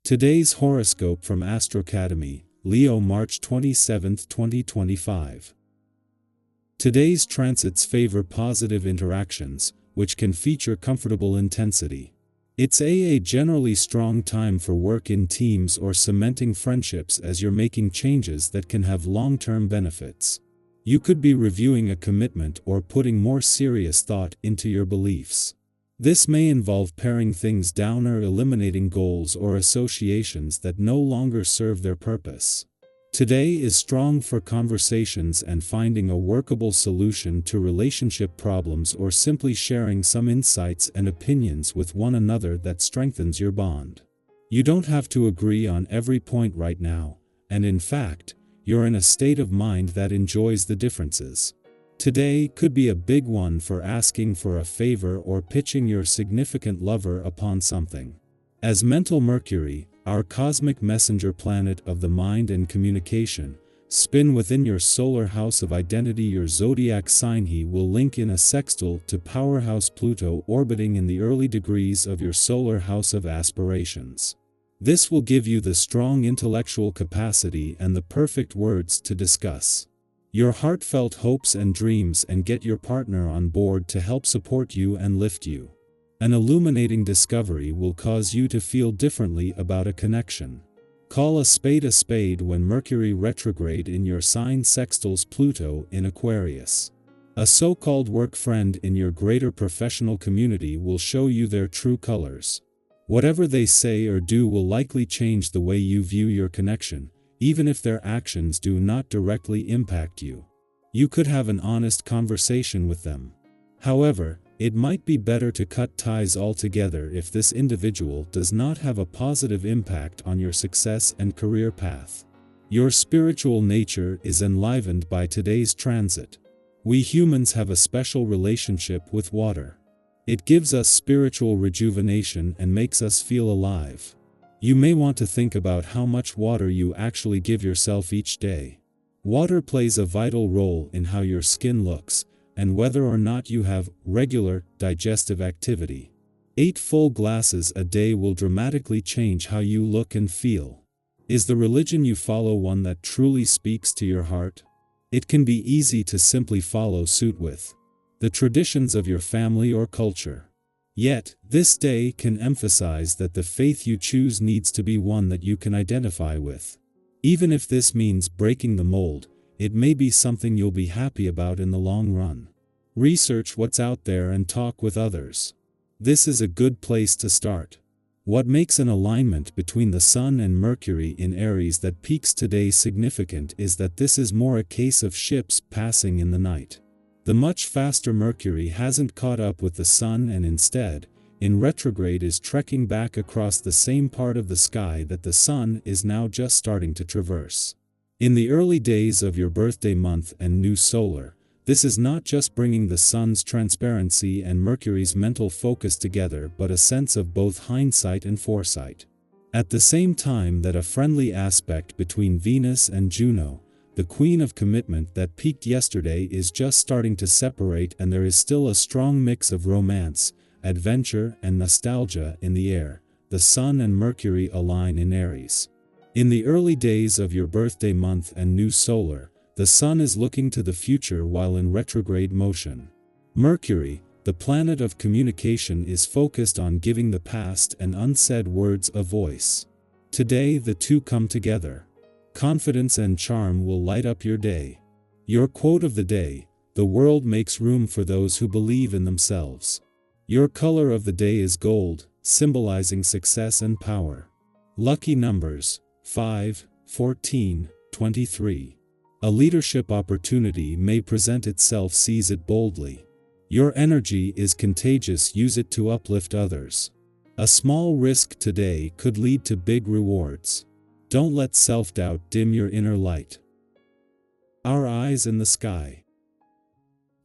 Today's horoscope from Astrocademy, Leo, March 27, 2025. Today's transits favor positive interactions, which can feature comfortable intensity. It's a generally strong time for work in teams or cementing friendships as you're making changes that can have long-term benefits. You could be reviewing a commitment or putting more serious thought into your beliefs. This may involve paring things down or eliminating goals or associations that no longer serve their purpose. Today is strong for conversations and finding a workable solution to relationship problems or simply sharing some insights and opinions with one another that strengthens your bond. You don't have to agree on every point right now, and in fact, you're in a state of mind that enjoys the differences. Today could be a big one for asking for a favor or pitching your significant lover upon something. As mental Mercury, our cosmic messenger planet of the mind and communication, spin within your solar house of identity, your zodiac sign. He will link in a sextile to powerhouse Pluto orbiting in the early degrees of your solar house of aspirations. This will give you the strong intellectual capacity and the perfect words to discuss your heartfelt hopes and dreams and get your partner on board to help support you and lift you. An illuminating discovery will cause you to feel differently about a connection. Call a spade when Mercury retrograde in your sign sextiles Pluto in Aquarius. A so-called work friend in your greater professional community will show you their true colors. Whatever they say or do will likely change the way you view your connection, even if their actions do not directly impact you. You could have an honest conversation with them. However, it might be better to cut ties altogether if this individual does not have a positive impact on your success and career path. Your spiritual nature is enlivened by today's transit. We humans have a special relationship with water. It gives us spiritual rejuvenation and makes us feel alive. You may want to think about how much water you actually give yourself each day. Water plays a vital role in how your skin looks, and whether or not you have regular digestive activity. 8 full glasses a day will dramatically change how you look and feel. Is the religion you follow one that truly speaks to your heart? It can be easy to simply follow suit with the traditions of your family or culture. Yet, this day can emphasize that the faith you choose needs to be one that you can identify with. Even if this means breaking the mold, it may be something you'll be happy about in the long run. Research what's out there and talk with others. This is a good place to start. What makes an alignment between the Sun and Mercury in Aries that peaks today significant is that this is more a case of ships passing in the night. The much faster Mercury hasn't caught up with the Sun and instead, in retrograde, is trekking back across the same part of the sky that the Sun is now just starting to traverse. In the early days of your birthday month and new solar, this is not just bringing the Sun's transparency and Mercury's mental focus together but a sense of both hindsight and foresight. At the same time that a friendly aspect between Venus and Juno, the Queen of Commitment that peaked yesterday, is just starting to separate, and there is still a strong mix of romance, adventure, and nostalgia in the air. The Sun and Mercury align in Aries. In the early days of your birthday month and new solar, the Sun is looking to the future while in retrograde motion. Mercury, the planet of communication, is focused on giving the past and unsaid words a voice. Today the two come together. Confidence and charm will light up your day. Your quote of the day: "The world makes room for those who believe in themselves." Your color of the day is gold, symbolizing success and power. Lucky numbers: 5, 14, 23. A leadership opportunity may present itself. Seize it boldly. Your energy is contagious. Use it to uplift others. A small risk today could lead to big rewards. Don't let self-doubt dim your inner light. Our eyes in the sky.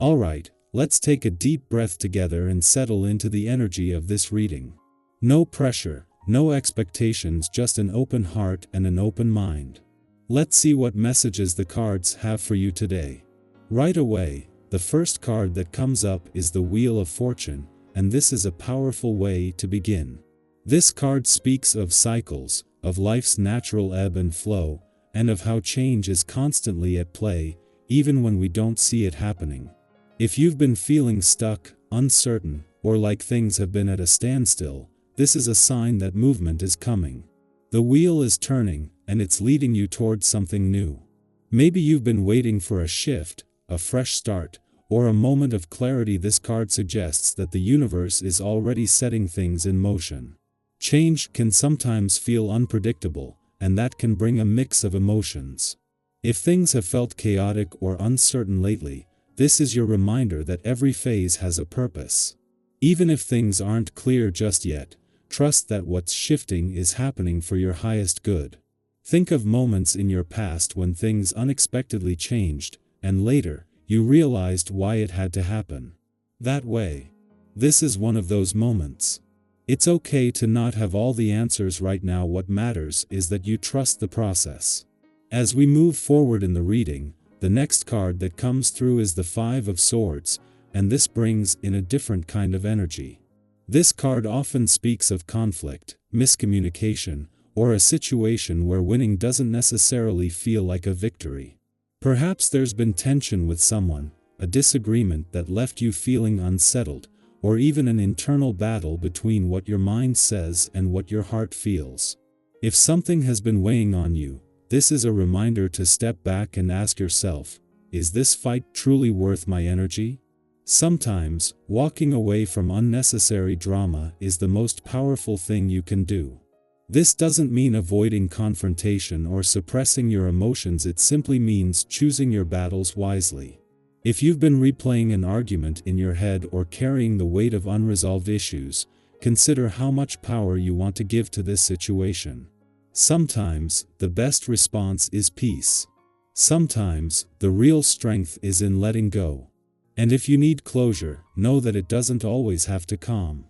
Alright, let's take a deep breath together and settle into the energy of this reading. No pressure, no expectations, just an open heart and an open mind. Let's see what messages the cards have for you today. Right away, the first card that comes up is the Wheel of Fortune, and this is a powerful way to begin. This card speaks of cycles, of life's natural ebb and flow, and of how change is constantly at play, even when we don't see it happening. If you've been feeling stuck, uncertain, or like things have been at a standstill, this is a sign that movement is coming. The wheel is turning, and it's leading you towards something new. Maybe you've been waiting for a shift, a fresh start, or a moment of clarity. This card suggests that the universe is already setting things in motion. Change can sometimes feel unpredictable, and that can bring a mix of emotions. If things have felt chaotic or uncertain lately, this is your reminder that every phase has a purpose. Even if things aren't clear just yet, trust that what's shifting is happening for your highest good. Think of moments in your past when things unexpectedly changed, and later, you realized why it had to happen that way. This is one of those moments. It's okay to not have all the answers right now. What matters is that you trust the process. As we move forward in the reading, the next card that comes through is the Five of Swords, and this brings in a different kind of energy. This card often speaks of conflict, miscommunication, or a situation where winning doesn't necessarily feel like a victory. Perhaps there's been tension with someone, a disagreement that left you feeling unsettled, or even an internal battle between what your mind says and what your heart feels. If something has been weighing on you, this is a reminder to step back and ask yourself, is this fight truly worth my energy? Sometimes, walking away from unnecessary drama is the most powerful thing you can do. This doesn't mean avoiding confrontation or suppressing your emotions. It simply means choosing your battles wisely. If you've been replaying an argument in your head or carrying the weight of unresolved issues, consider how much power you want to give to this situation. Sometimes, the best response is peace. Sometimes, the real strength is in letting go. And if you need closure, know that it doesn't always have to come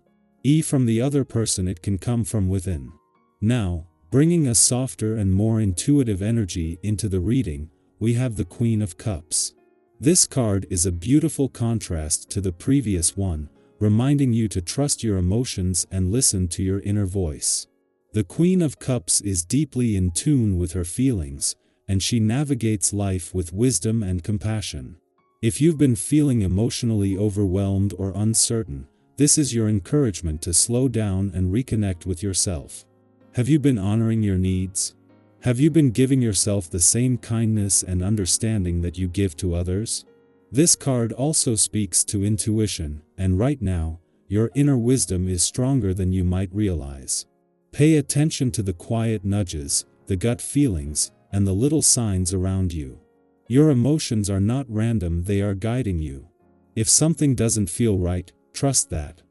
from the other person. It can come from within. Now, bringing a softer and more intuitive energy into the reading, we have the Queen of Cups. This card is a beautiful contrast to the previous one, reminding you to trust your emotions and listen to your inner voice. The Queen of Cups is deeply in tune with her feelings, and she navigates life with wisdom and compassion. If you've been feeling emotionally overwhelmed or uncertain, this is your encouragement to slow down and reconnect with yourself. Have you been honoring your needs? Have you been giving yourself the same kindness and understanding that you give to others? This card also speaks to intuition, and right now, your inner wisdom is stronger than you might realize. Pay attention to the quiet nudges, the gut feelings, and the little signs around you. Your emotions are not random, they are guiding you. If something doesn't feel right, trust that.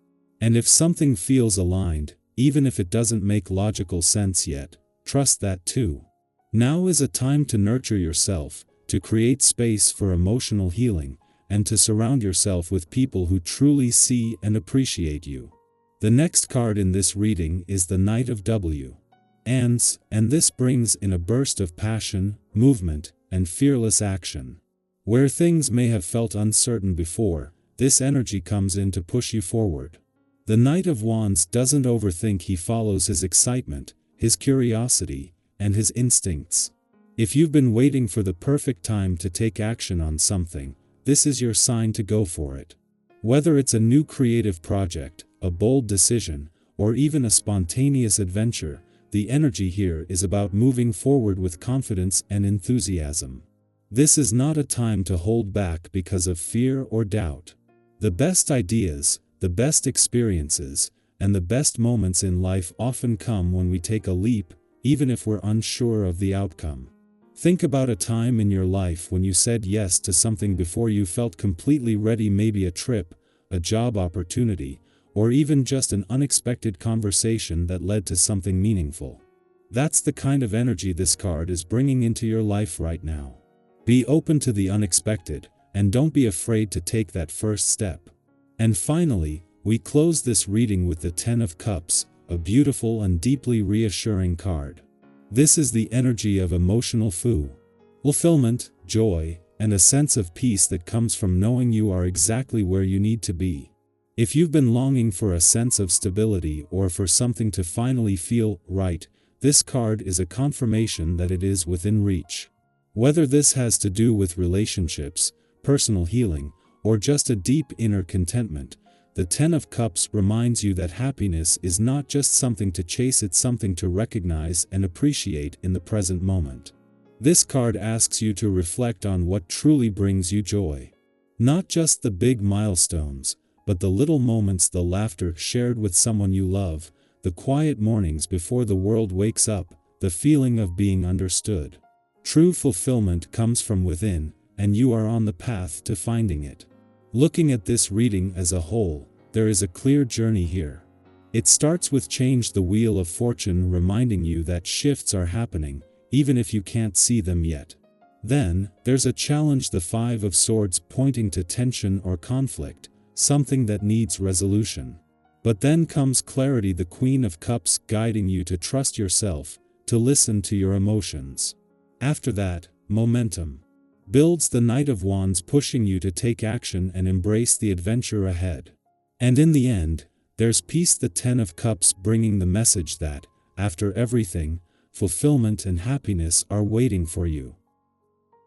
And if something feels aligned, even if it doesn't make logical sense yet, trust that too. Now is a time to nurture yourself, to create space for emotional healing, and to surround yourself with people who truly see and appreciate you. The next card in this reading is the Knight of Wands, and this brings in a burst of passion, movement, and fearless action. Where things may have felt uncertain before, this energy comes in to push you forward. The Knight of Wands doesn't overthink, he follows his excitement, his curiosity, and his instincts. If you've been waiting for the perfect time to take action on something, this is your sign to go for it. Whether it's a new creative project, a bold decision, or even a spontaneous adventure, the energy here is about moving forward with confidence and enthusiasm. This is not a time to hold back because of fear or doubt. The best ideas, the best experiences, and the best moments in life often come when we take a leap, even if we're unsure of the outcome. Think about a time in your life when you said yes to something before you felt completely ready, maybe a trip, a job opportunity, or even just an unexpected conversation that led to something meaningful. That's the kind of energy this card is bringing into your life right now. Be open to the unexpected, and don't be afraid to take that first step. And finally, we close this reading with the Ten of Cups, a beautiful and deeply reassuring card. This is the energy of emotional fulfillment, joy, and a sense of peace that comes from knowing you are exactly where you need to be. If you've been longing for a sense of stability or for something to finally feel right, This card is a confirmation that it is within reach. Whether this has to do with relationships, personal healing, or just a deep inner contentment, the Ten of Cups reminds you that happiness is not just something to chase, it's something to recognize and appreciate in the present moment. This card asks you to reflect on what truly brings you joy. Not just the big milestones, but the little moments, the laughter shared with someone you love, the quiet mornings before the world wakes up, the feeling of being understood. True fulfillment comes from within, and you are on the path to finding it. Looking at this reading as a whole, there is a clear journey here. It starts with change, the wheel of fortune reminding you that shifts are happening, even if you can't see them yet. Then, there's a challenge, the Five of Swords, pointing to tension or conflict, something that needs resolution. But then comes clarity, the Queen of Cups guiding you to trust yourself, to listen to your emotions. After that, momentum builds, the Knight of Wands pushing you to take action and embrace the adventure ahead. And in the end, there's peace, the Ten of Cups bringing the message that, after everything, fulfillment and happiness are waiting for you.